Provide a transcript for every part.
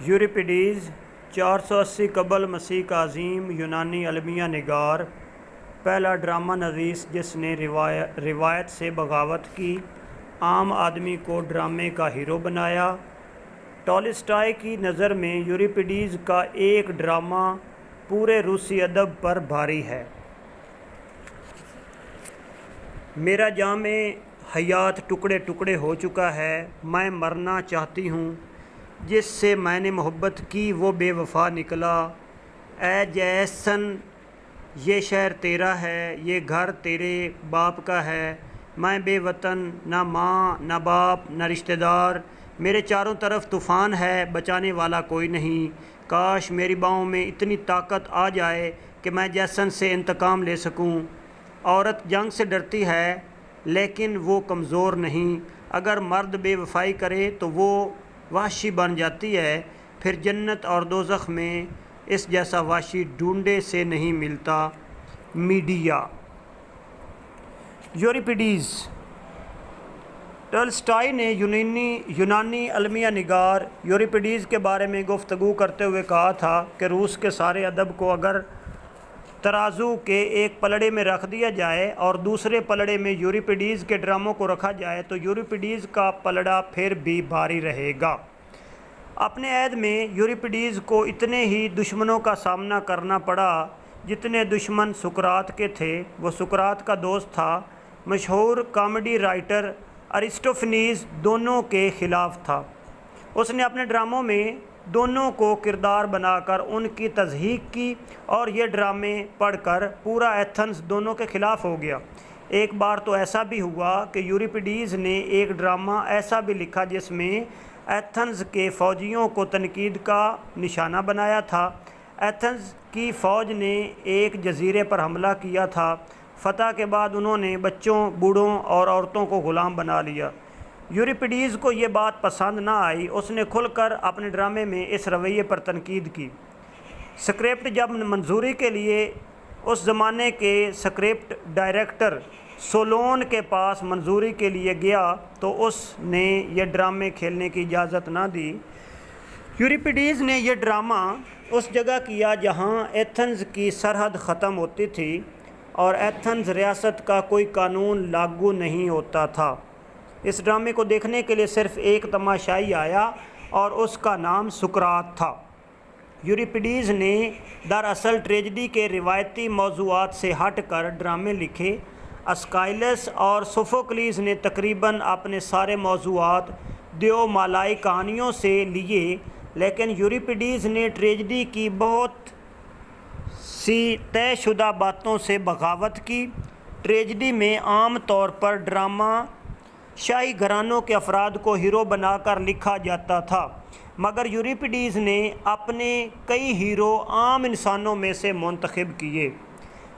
یوریپیڈیز 480 قبل مسیح کا عظیم یونانی المیہ نگار، پہلا ڈرامہ نویس جس نے روایت سے بغاوت کی، عام آدمی کو ڈرامے کا ہیرو بنایا۔ ٹالسٹائے کی نظر میں یوریپیڈیز کا ایک ڈرامہ پورے روسی ادب پر بھاری ہے۔ میرا جام حیات ٹکڑے ٹکڑے ہو چکا ہے، میں مرنا چاہتی ہوں۔ جس سے میں نے محبت کی وہ بے وفا نکلا۔ اے جیسن، یہ شہر تیرا ہے، یہ گھر تیرے باپ کا ہے۔ میں بے وطن، نہ ماں نہ باپ نہ رشتہ دار، میرے چاروں طرف طوفان ہے، بچانے والا کوئی نہیں۔ کاش میری باہوں میں اتنی طاقت آ جائے کہ میں جیسن سے انتقام لے سکوں۔ عورت جنگ سے ڈرتی ہے لیکن وہ کمزور نہیں۔ اگر مرد بے وفائی کرے تو وہ وحشی بن جاتی ہے، پھر جنت اور دوزخ میں اس جیسا وحشی ڈھونڈے سے نہیں ملتا۔ میڈیا۔ یوریپیڈیز۔ ٹالسٹائی نے یونانی المیہ نگار یوریپیڈیز کے بارے میں گفتگو کرتے ہوئے کہا تھا کہ روس کے سارے ادب کو اگر ترازو کے ایک پلڑے میں رکھ دیا جائے اور دوسرے پلڑے میں یوریپیڈیز کے ڈراموں کو رکھا جائے تو یوریپیڈیز کا پلڑا پھر بھی بھاری رہے گا۔ اپنے عہد میں یوریپیڈیز کو اتنے ہی دشمنوں کا سامنا کرنا پڑا جتنے دشمن سقراط کے تھے۔ وہ سقراط کا دوست تھا، مشہور کامیڈی رائٹر ارسطوفنیز دونوں کے خلاف تھا۔ اس نے اپنے ڈراموں میں دونوں کو کردار بنا کر ان کی تضحیک کی اور یہ ڈرامے پڑھ کر پورا ایتھنز دونوں کے خلاف ہو گیا۔ ایک بار تو ایسا بھی ہوا کہ یوریپیڈیز نے ایک ڈرامہ ایسا بھی لکھا جس میں ایتھنز کے فوجیوں کو تنقید کا نشانہ بنایا تھا۔ ایتھنز کی فوج نے ایک جزیرے پر حملہ کیا تھا۔ فتح کے بعد انہوں نے بچوں، بوڑھوں اور عورتوں کو غلام بنا لیا۔ یوریپیڈیز کو یہ بات پسند نہ آئی۔ اس نے کھل کر اپنے ڈرامے میں اس رویے پر تنقید کی۔ اسکرپٹ جب منظوری کے لیے اس زمانے کے اسکرپٹ ڈائریکٹر سولون کے پاس منظوری کے لیے گیا تو اس نے یہ ڈرامے کھیلنے کی اجازت نہ دی۔ یوریپیڈیز نے یہ ڈرامہ اس جگہ کیا جہاں ایتھنز کی سرحد ختم ہوتی تھی اور ایتھنز ریاست کا کوئی قانون لاگو نہیں ہوتا تھا۔ اس ڈرامے کو دیکھنے کے لیے صرف ایک تماشائی آیا اور اس کا نام سقراط تھا۔ یوریپیڈیز نے دراصل ٹریجڈی کے روایتی موضوعات سے ہٹ کر ڈرامے لکھے۔ اسکائلس اور سوفوکلیز نے تقریباً اپنے سارے موضوعات دیومالائی کہانیوں سے لیے، لیکن یوریپیڈیز نے ٹریجڈی کی بہت سی طے شدہ باتوں سے بغاوت کی۔ ٹریجڈی میں عام طور پر ڈرامہ شاہی گھرانوں کے افراد کو ہیرو بنا کر لکھا جاتا تھا، مگر یوریپیڈیز نے اپنے کئی ہیرو عام انسانوں میں سے منتخب کیے۔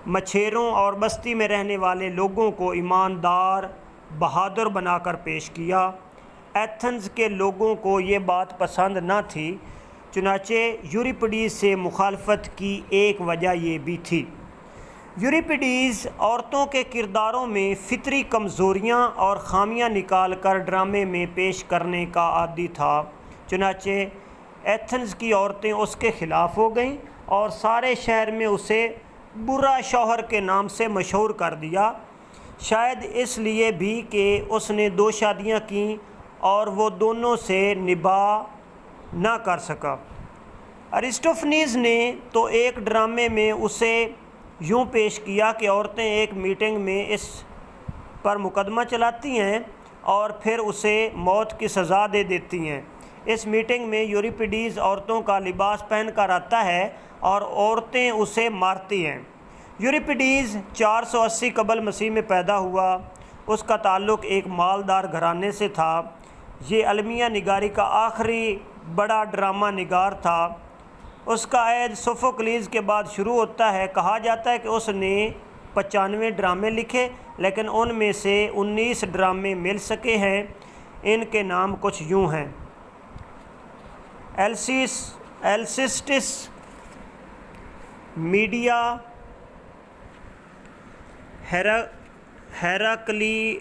مچھیروں اور بستی میں رہنے والے لوگوں کو ایماندار، بہادر بنا کر پیش کیا۔ ایتھنز کے لوگوں کو یہ بات پسند نہ تھی، چنانچہ یوریپیڈیز سے مخالفت کی ایک وجہ یہ بھی تھی۔ یوریپیڈیز عورتوں کے کرداروں میں فطری کمزوریاں اور خامیاں نکال کر ڈرامے میں پیش کرنے کا عادی تھا، چنانچہ ایتھنز کی عورتیں اس کے خلاف ہو گئیں اور سارے شہر میں اسے برا شوہر کے نام سے مشہور کر دیا، شاید اس لیے بھی کہ اس نے 2 شادیاں کیں اور وہ دونوں سے نباہ نہ کر سکا۔ ارسطوفنیز نے تو ایک ڈرامے میں اسے یوں پیش کیا کہ عورتیں ایک میٹنگ میں اس پر مقدمہ چلاتی ہیں اور پھر اسے موت کی سزا دے دیتی ہیں۔ اس میٹنگ میں یوریپیڈیز عورتوں کا لباس پہن کر آتا ہے اور عورتیں اسے مارتی ہیں۔ یوریپیڈیز 480 قبل مسیح میں پیدا ہوا۔ اس کا تعلق ایک مالدار گھرانے سے تھا۔ یہ المیہ نگاری کا آخری بڑا ڈرامہ نگار تھا۔ اس کا عہد سوفوکلیز کے بعد شروع ہوتا ہے۔ کہا جاتا ہے کہ اس نے 95 ڈرامے لکھے، لیکن ان میں سے 19 ڈرامے مل سکے ہیں۔ ان کے نام کچھ یوں ہیں: السسٹس، میڈیا، ہیراکلیڈے،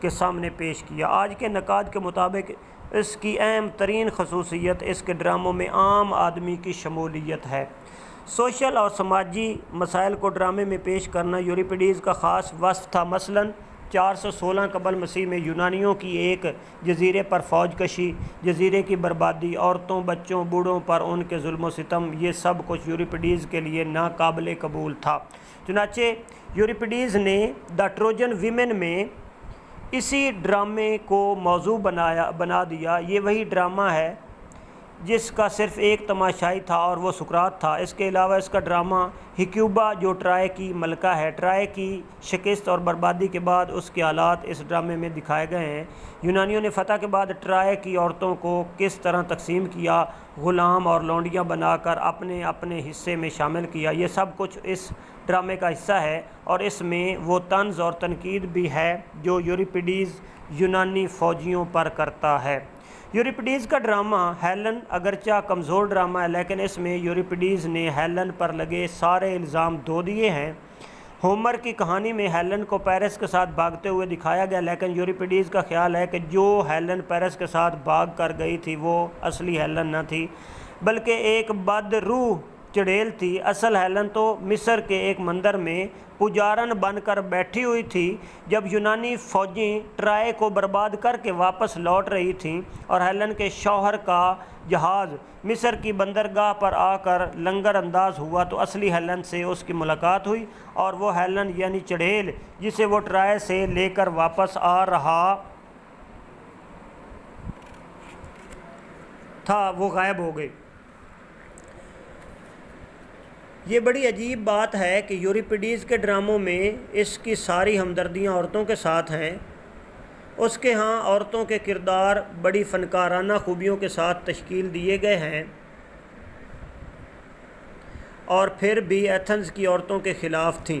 کے سامنے پیش کیا۔ آج کے نقاد کے مطابق اس کی اہم ترین خصوصیت اس کے ڈراموں میں عام آدمی کی شمولیت ہے۔ سوشل اور سماجی مسائل کو ڈرامے میں پیش کرنا یوریپیڈیز کا خاص وصف تھا۔ مثلاً 416 قبل مسیح میں یونانیوں کی ایک جزیرے پر فوج کشی، جزیرے کی بربادی، عورتوں، بچوں، بوڑھوں پر ان کے ظلم و ستم، یہ سب کچھ یوریپیڈیز کے لیے ناقابل قبول تھا۔ چنانچہ یوریپیڈیز نے دا ٹروجن ویمن میں اسی ڈرامے کو موضوع بنا دیا۔ یہ وہی ڈرامہ ہے جس کا صرف ایک تماشائی تھا اور وہ سقراط تھا۔ اس کے علاوہ اس کا ڈرامہ ہیکیوبا جو ٹرائے کی ملکہ ہے، ٹرائے کی شکست اور بربادی کے بعد اس کے حالات اس ڈرامے میں دکھائے گئے ہیں۔ یونانیوں نے فتح کے بعد ٹرائے کی عورتوں کو کس طرح تقسیم کیا، غلام اور لونڈیاں بنا کر اپنے اپنے حصے میں شامل کیا، یہ سب کچھ اس ڈرامے کا حصہ ہے، اور اس میں وہ طنز اور تنقید بھی ہے جو یوریپیڈیز یونانی فوجیوں پر کرتا ہے۔ یوریپیڈیز کا ڈرامہ ہیلن اگرچہ کمزور ڈرامہ ہے، لیکن اس میں یوریپیڈیز نے ہیلن پر لگے سارے الزام دھو دیے ہیں۔ ہومر کی کہانی میں ہیلن کو پیرس کے ساتھ بھاگتے ہوئے دکھایا گیا، لیکن یوریپیڈیز کا خیال ہے کہ جو ہیلن پیرس کے ساتھ بھاگ کر گئی تھی وہ اصلی ہیلن نہ تھی، بلکہ ایک بد روح چڑیل تھی۔ اصل ہیلن تو مصر کے ایک مندر میں پجارن بن کر بیٹھی ہوئی تھی جب یونانی فوجیں ٹرائے کو برباد کر کے واپس لوٹ رہی تھیں، اور ہیلن کے شوہر کا جہاز مصر کی بندرگاہ پر آ کر لنگر انداز ہوا تو اصلی ہیلن سے اس کی ملاقات ہوئی، اور وہ ہیلن یعنی چڑیل جسے وہ ٹرائے سے لے کر واپس آ رہا تھا وہ غائب ہو گئی۔ یہ بڑی عجیب بات ہے کہ یوریپیڈیز کے ڈراموں میں اس کی ساری ہمدردیاں عورتوں کے ساتھ ہیں۔ اس کے ہاں عورتوں کے کردار بڑی فنکارانہ خوبیوں کے ساتھ تشکیل دیے گئے ہیں، اور پھر بھی ایتھنز کی عورتوں کے خلاف تھیں،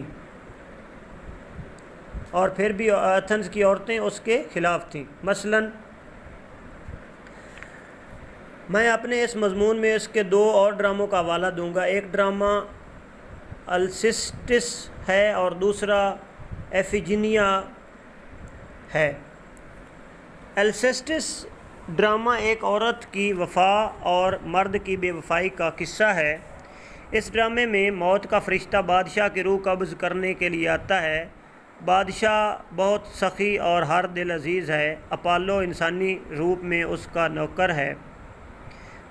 اس کے خلاف تھیں۔ مثلاً میں اپنے اس مضمون میں اس کے 2 اور ڈراموں کا حوالہ دوں گا۔ ایک ڈرامہ السسٹس ہے اور دوسرا ایفیجینیا ہے۔ السسٹس ڈرامہ ایک عورت کی وفا اور مرد کی بے وفائی کا قصہ ہے۔ اس ڈرامے میں موت کا فرشتہ بادشاہ کی روح قبض کرنے کے لیے آتا ہے۔ بادشاہ بہت سخی اور ہر دل عزیز ہے۔ اپالو انسانی روپ میں اس کا نوکر ہے۔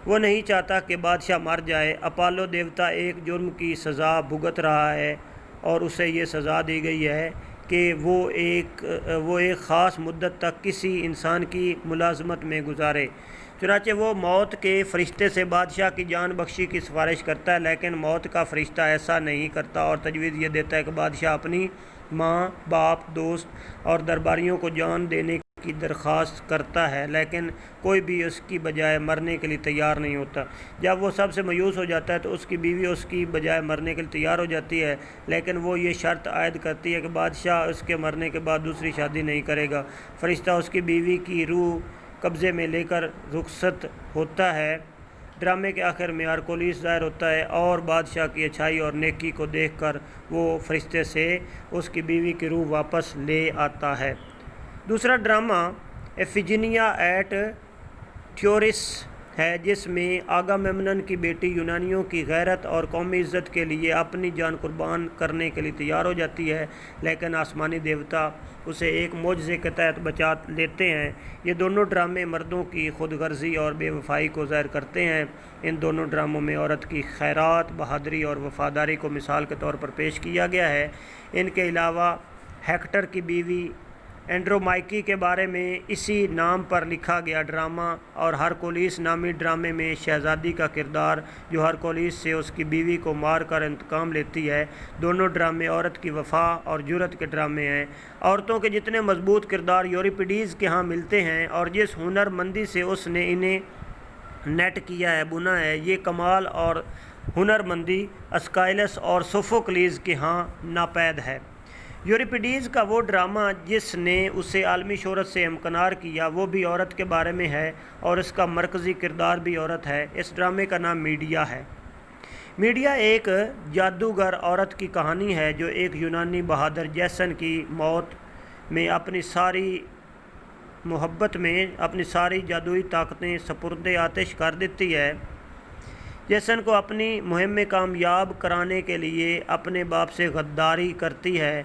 وہ نہیں چاہتا کہ بادشاہ مر جائے۔ اپالو دیوتا ایک جرم کی سزا بھگت رہا ہے، اور اسے یہ سزا دی گئی ہے کہ وہ ایک خاص مدت تک کسی انسان کی ملازمت میں گزارے۔ چنانچہ وہ موت کے فرشتے سے بادشاہ کی جان بخشی کی سفارش کرتا ہے، لیکن موت کا فرشتہ ایسا نہیں کرتا اور تجویز یہ دیتا ہے کہ بادشاہ اپنی ماں، باپ، دوست اور درباریوں کو جان دینے کی درخواست کرتا ہے، لیکن کوئی بھی اس کی بجائے مرنے کے لیے تیار نہیں ہوتا۔ جب وہ سب سے مایوس ہو جاتا ہے تو اس کی بیوی اس کی بجائے مرنے کے لیے تیار ہو جاتی ہے، لیکن وہ یہ شرط عائد کرتی ہے کہ بادشاہ اس کے مرنے کے بعد دوسری شادی نہیں کرے گا۔ فرشتہ اس کی بیوی کی روح قبضے میں لے کر رخصت ہوتا ہے۔ ڈرامے کے آخر میں ہرکولیس ظاہر ہوتا ہے اور بادشاہ کی اچھائی اور نیکی کو دیکھ کر وہ فرشتے سے اس کی بیوی کی روح واپس لے آتا ہے۔ دوسرا ڈرامہ ایفیجینیا ایٹ تھیورس ہے، جس میں آگاممنن کی بیٹی یونانیوں کی غیرت اور قومی عزت کے لیے اپنی جان قربان کرنے کے لیے تیار ہو جاتی ہے، لیکن آسمانی دیوتا اسے ایک معجزے کے تحت بچا لیتے ہیں۔ یہ دونوں ڈرامے مردوں کی خود غرضی اور بے وفائی کو ظاہر کرتے ہیں۔ ان دونوں ڈراموں میں عورت کی خیرات، بہادری اور وفاداری کو مثال کے طور پر پیش کیا گیا ہے۔ ان کے علاوہ ہیکٹر کی بیوی اینڈرومائکی کے بارے میں اسی نام پر لکھا گیا ڈرامہ، اور ہرکولیس نامی ڈرامے میں شہزادی کا کردار جو ہرکولیس سے اس کی بیوی کو مار کر انتقام لیتی ہے۔ دونوں ڈرامے عورت کی وفا اور جرأت کے ڈرامے ہیں۔ عورتوں کے جتنے مضبوط کردار یوریپیڈیز کے ہاں ملتے ہیں اور جس ہنر مندی سے اس نے انہیں نیٹ کیا ہے، بنا ہے، یہ کمال اور ہنر مندی اسکائلس اور سوفوکلیز کے ہاں ناپید ہے۔ یوریپیڈیز کا وہ ڈرامہ جس نے اسے عالمی شہرت سے امکنار کیا وہ بھی عورت کے بارے میں ہے، اور اس کا مرکزی کردار بھی عورت ہے۔ اس ڈرامے کا نام میڈیا ہے۔ میڈیا ایک جادوگر عورت کی کہانی ہے جو ایک یونانی بہادر جیسن کی موت میں اپنی ساری محبت میں اپنی ساری جادوئی طاقتیں سپرد آتش کر دیتی ہے۔ جیسن کو اپنی مہم میں کامیاب کرانے کے لیے اپنے باپ سے غداری کرتی ہے،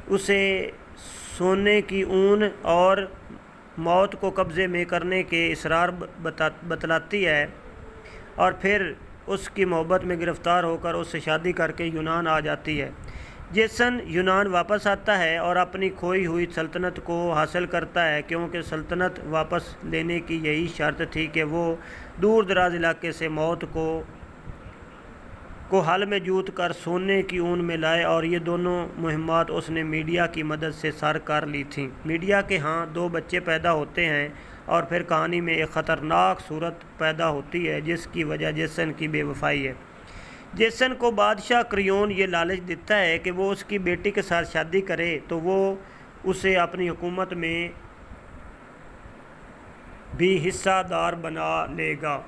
اسے سونے کی اون اور موت کو قبضے میں کرنے کے اصرار بتلاتی ہے، اور پھر اس کی محبت میں گرفتار ہو کر اس سے شادی کر کے یونان آ جاتی ہے۔ جیسن یونان واپس آتا ہے اور اپنی کھوئی ہوئی سلطنت کو حاصل کرتا ہے، کیونکہ سلطنت واپس لینے کی یہی شرط تھی کہ وہ دور دراز علاقے سے موت کو حل میں جوت کر سونے کی اون میں لائے، اور یہ دونوں مہمات اس نے میڈیا کی مدد سے سر کر لی تھیں۔ میڈیا کے ہاں 2 بچے پیدا ہوتے ہیں، اور پھر کہانی میں ایک خطرناک صورت پیدا ہوتی ہے جس کی وجہ جیسن کی بے وفائی ہے۔ جیسن کو بادشاہ کریون یہ لالچ دیتا ہے کہ وہ اس کی بیٹی کے ساتھ شادی کرے تو وہ اسے اپنی حکومت میں بھی حصہ دار بنا لے گا۔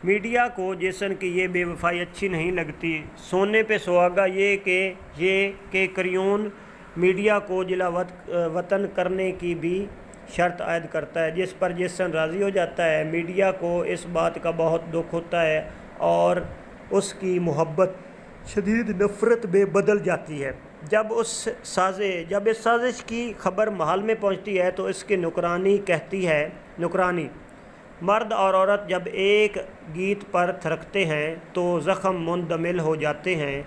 میڈیا کو جیسن کی یہ بے وفائی اچھی نہیں لگتی۔ سونے پہ سہاگا یہ کہ کریون میڈیا کو جلا وطن کرنے کی بھی شرط عائد کرتا ہے، جس پر جیسن راضی ہو جاتا ہے۔ میڈیا کو اس بات کا بہت دکھ ہوتا ہے اور اس کی محبت شدید نفرت میں بدل جاتی ہے۔ جب اس سازش کی خبر محل میں پہنچتی ہے تو اس کی نوکرانی کہتی ہے، نوکرانی مرد اور عورت جب ایک گیت پر تھرکتے ہیں تو زخم مندمل ہو جاتے ہیں۔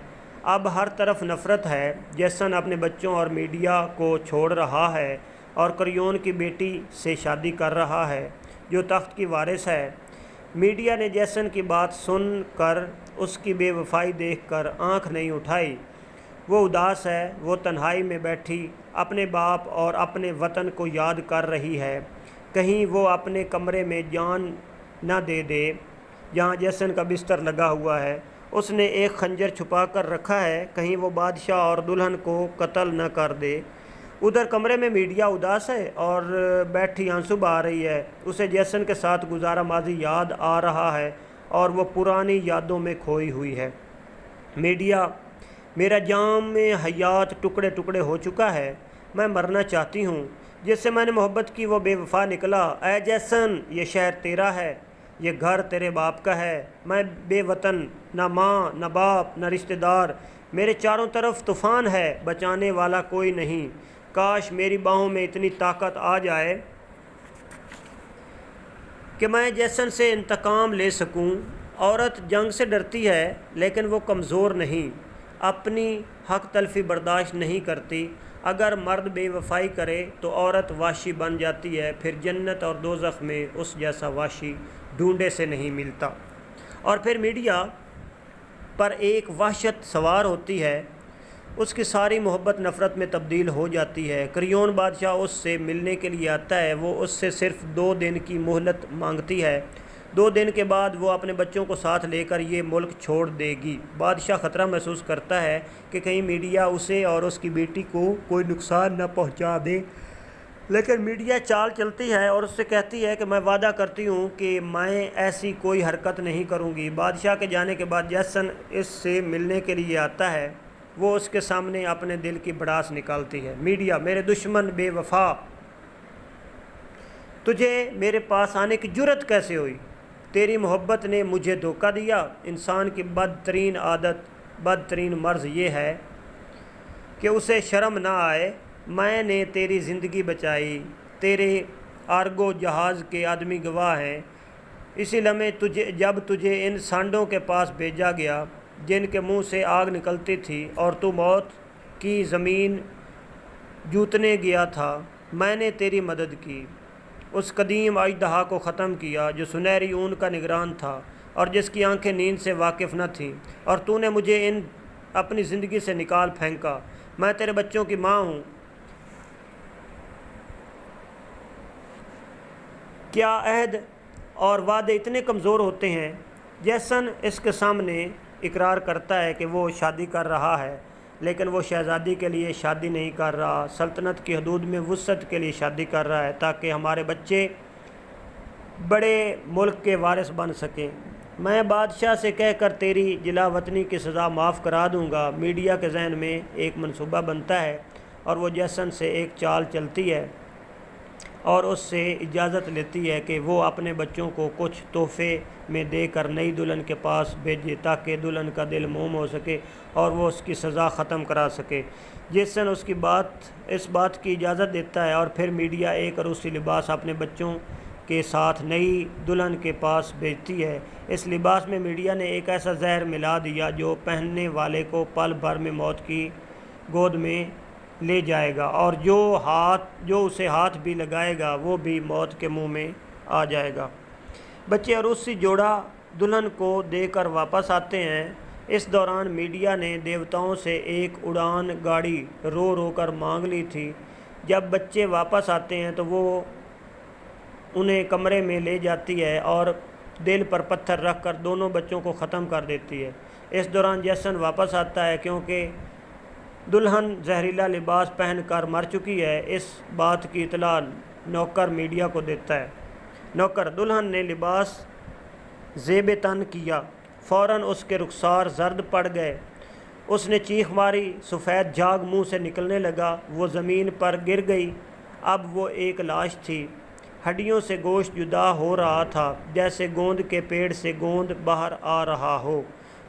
اب ہر طرف نفرت ہے۔ جیسن اپنے بچوں اور میڈیا کو چھوڑ رہا ہے اور کریون کی بیٹی سے شادی کر رہا ہے جو تخت کی وارث ہے۔ میڈیا نے جیسن کی بات سن کر اس کی بے وفائی دیکھ کر آنکھ نہیں اٹھائی۔ وہ اداس ہے، وہ تنہائی میں بیٹھی اپنے باپ اور اپنے وطن کو یاد کر رہی ہے۔ کہیں وہ اپنے کمرے میں جان نہ دے دے جہاں جیسن کا بستر لگا ہوا ہے۔ اس نے ایک خنجر چھپا کر رکھا ہے، کہیں وہ بادشاہ اور دلہن کو قتل نہ کر دے۔ ادھر کمرے میں میڈیا اداس ہے اور بیٹھی آنسو بہا رہی ہے۔ اسے جیسن کے ساتھ گزارا ماضی یاد آ رہا ہے اور وہ پرانی یادوں میں کھوئی ہوئی ہے۔ میڈیا، میرا جام حیات ٹکڑے ٹکڑے ہو چکا ہے، میں مرنا چاہتی ہوں۔ جس سے میں نے محبت کی وہ بے وفا نکلا۔ اے جیسن، یہ شہر تیرا ہے، یہ گھر تیرے باپ کا ہے، میں بے وطن، نہ ماں نہ باپ نہ رشتہ دار، میرے چاروں طرف طوفان ہے، بچانے والا کوئی نہیں۔ کاش میری باہوں میں اتنی طاقت آ جائے کہ میں جیسن سے انتقام لے سکوں۔ عورت جنگ سے ڈرتی ہے لیکن وہ کمزور نہیں، اپنی حق تلفی برداشت نہیں کرتی۔ اگر مرد بے وفائی کرے تو عورت وحشی بن جاتی ہے، پھر جنت اور دوزخ میں اس جیسا وحشی ڈھونڈے سے نہیں ملتا۔ اور پھر میڈیا پر ایک وحشت سوار ہوتی ہے، اس کی ساری محبت نفرت میں تبدیل ہو جاتی ہے۔ کریون بادشاہ اس سے ملنے کے لیے آتا ہے، وہ اس سے صرف 2 دن کی مہلت مانگتی ہے۔ 2 دن کے بعد وہ اپنے بچوں کو ساتھ لے کر یہ ملک چھوڑ دے گی۔ بادشاہ خطرہ محسوس کرتا ہے کہ کہیں میڈیا اسے اور اس کی بیٹی کو کوئی نقصان نہ پہنچا دے، لیکن میڈیا چال چلتی ہے اور اس سے کہتی ہے کہ میں وعدہ کرتی ہوں کہ میں ایسی کوئی حرکت نہیں کروں گی۔ بادشاہ کے جانے کے بعد جیسن اس سے ملنے کے لیے آتا ہے، وہ اس کے سامنے اپنے دل کی بھڑاس نکالتی ہے۔ میڈیا، میرے دشمن بے وفا، تجھے میرے پاس آنے کی جرت کیسے ہوئی؟ تیری محبت نے مجھے دھوکہ دیا۔ انسان کی بدترین عادت، بدترین مرض یہ ہے کہ اسے شرم نہ آئے۔ میں نے تیری زندگی بچائی، تیرے آرگو جہاز کے آدمی گواہ ہیں۔ اسی لمحے جب تجھے ان سانڈوں کے پاس بھیجا گیا جن کے منہ سے آگ نکلتی تھی اور تو موت کی زمین جوتنے گیا تھا، میں نے تیری مدد کی، اس قدیم اژدہا کو ختم کیا جو سنہری اون کا نگران تھا اور جس کی آنکھیں نیند سے واقف نہ تھیں، اور تو نے مجھے اپنی زندگی سے نکال پھینکا۔ میں تیرے بچوں کی ماں ہوں۔ کیا عہد اور وعدے اتنے کمزور ہوتے ہیں؟ جیسن اس کے سامنے اقرار کرتا ہے کہ وہ شادی کر رہا ہے، لیکن وہ شہزادی کے لیے شادی نہیں کر رہا، سلطنت کی حدود میں وسعت کے لیے شادی کر رہا ہے تاکہ ہمارے بچے بڑے ملک کے وارث بن سکیں۔ میں بادشاہ سے کہہ کر تیری جلا وطنی کی سزا معاف کرا دوں گا۔ میڈیا کے ذہن میں ایک منصوبہ بنتا ہے اور وہ جیسن سے ایک چال چلتی ہے۔ اور اس سے اجازت لیتی ہے کہ وہ اپنے بچوں کو کچھ تحفے میں دے کر نئی دلہن کے پاس بھیجے تاکہ دلہن کا دل موم ہو سکے اور وہ اس کی سزا ختم کرا سکے۔ جیسن اس بات کی اجازت دیتا ہے اور پھر میڈیا ایک عروسی لباس اپنے بچوں کے ساتھ نئی دلہن کے پاس بھیجتی ہے۔ اس لباس میں میڈیا نے ایک ایسا زہر ملا دیا جو پہننے والے کو پل بھر میں موت کی گود میں لے جائے گا، اور جو اسے ہاتھ بھی لگائے گا وہ بھی موت کے منہ میں آ جائے گا۔ بچے عروسی جوڑا دلہن کو دے کر واپس آتے ہیں۔ اس دوران میڈیا نے دیوتاؤں سے ایک اڑان گاڑی رو رو کر مانگ لی تھی۔ جب بچے واپس آتے ہیں تو وہ انہیں کمرے میں لے جاتی ہے اور دل پر پتھر رکھ کر دونوں بچوں کو ختم کر دیتی ہے۔ اس دوران جیسن واپس آتا ہے کیونکہ دلہن زہریلا لباس پہن کر مر چکی ہے۔ اس بات کی اطلاع نوکر میڈیا کو دیتا ہے۔ نوکر دلہن نے لباس زیب تن کیا، فوراً اس کے رخسار زرد پڑ گئے، اس نے چیخ ماری، سفید جھاگ منہ سے نکلنے لگا، وہ زمین پر گر گئی۔ اب وہ ایک لاش تھی، ہڈیوں سے گوشت جدا ہو رہا تھا، جیسے گوند کے پیڑ سے گوند باہر آ رہا ہو۔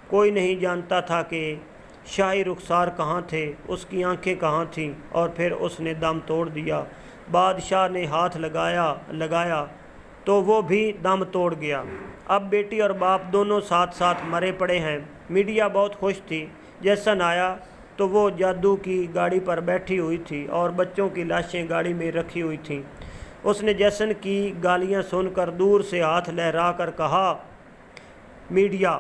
کوئی نہیں جانتا تھا کہ شاہی رخسار کہاں تھے، اس کی آنکھیں کہاں تھیں، اور پھر اس نے دم توڑ دیا۔ بادشاہ نے ہاتھ لگایا تو وہ بھی دم توڑ گیا۔ اب بیٹی اور باپ دونوں ساتھ ساتھ مرے پڑے ہیں۔ میڈیا بہت خوش تھی۔ جیسن آیا تو وہ جادو کی گاڑی پر بیٹھی ہوئی تھی اور بچوں کی لاشیں گاڑی میں رکھی ہوئی تھیں۔ اس نے جیسن کی گالیاں سن کر دور سے ہاتھ لہرا کر کہا، میڈیا،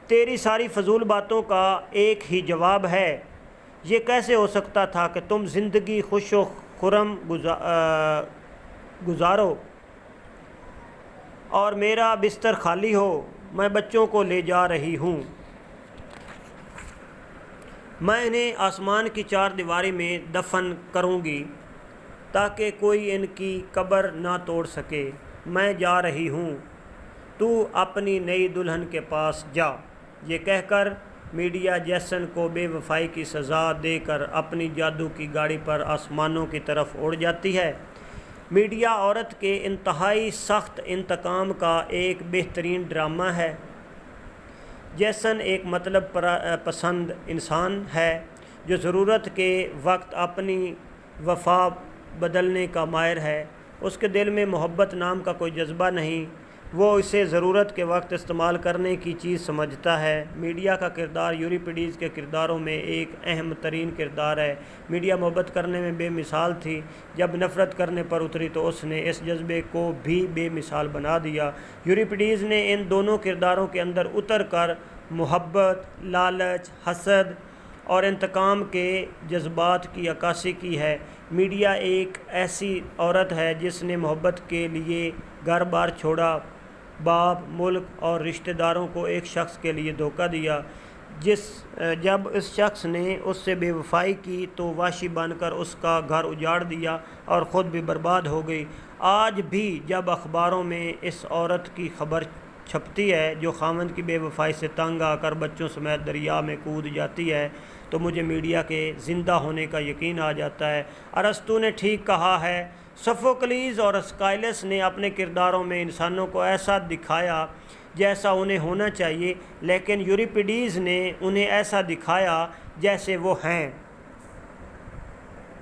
تیری ساری فضول باتوں کا ایک ہی جواب ہے۔ یہ کیسے ہو سکتا تھا کہ تم زندگی خوش و خرم گزارو اور میرا بستر خالی ہو؟ میں بچوں کو لے جا رہی ہوں۔ میں انہیں آسمان کی چار دیواری میں دفن کروں گی تاکہ کوئی ان کی قبر نہ توڑ سکے۔ میں جا رہی ہوں، تو اپنی نئی دلہن کے پاس جا۔ یہ کہہ کر میڈیا جیسن کو بے وفائی کی سزا دے کر اپنی جادو کی گاڑی پر آسمانوں کی طرف اڑ جاتی ہے۔ میڈیا عورت کے انتہائی سخت انتقام کا ایک بہترین ڈرامہ ہے۔ جیسن ایک مطلب پسند انسان ہے جو ضرورت کے وقت اپنی وفا بدلنے کا ماہر ہے۔ اس کے دل میں محبت نام کا کوئی جذبہ نہیں، وہ اسے ضرورت کے وقت استعمال کرنے کی چیز سمجھتا ہے۔ میڈیا کا کردار یوریپیڈیز کے کرداروں میں ایک اہم ترین کردار ہے۔ میڈیا محبت کرنے میں بے مثال تھی، جب نفرت کرنے پر اتری تو اس نے اس جذبے کو بھی بے مثال بنا دیا۔ یوریپیڈیز نے ان دونوں کرداروں کے اندر اتر کر محبت، لالچ، حسد اور انتقام کے جذبات کی عکاسی کی ہے۔ میڈیا ایک ایسی عورت ہے جس نے محبت کے لیے گھر بار چھوڑا، باپ، ملک اور رشتہ داروں کو ایک شخص کے لیے دھوکہ دیا۔ جب اس شخص نے اس سے بے وفائی کی تو وحشی بن کر اس کا گھر اجاڑ دیا اور خود بھی برباد ہو گئی۔ آج بھی جب اخباروں میں اس عورت کی خبر چھپتی ہے جو خاوند کی بے وفائی سے تنگ آ کر بچوں سمیت دریا میں کود جاتی ہے تو مجھے میڈیا کے زندہ ہونے کا یقین آ جاتا ہے۔ ارسطو نے ٹھیک کہا ہے، سوفوکلیز اور اسکائلس نے اپنے کرداروں میں انسانوں کو ایسا دکھایا جیسا انہیں ہونا چاہیے، لیکن یوریپیڈیز نے انہیں ایسا دکھایا جیسے وہ ہیں۔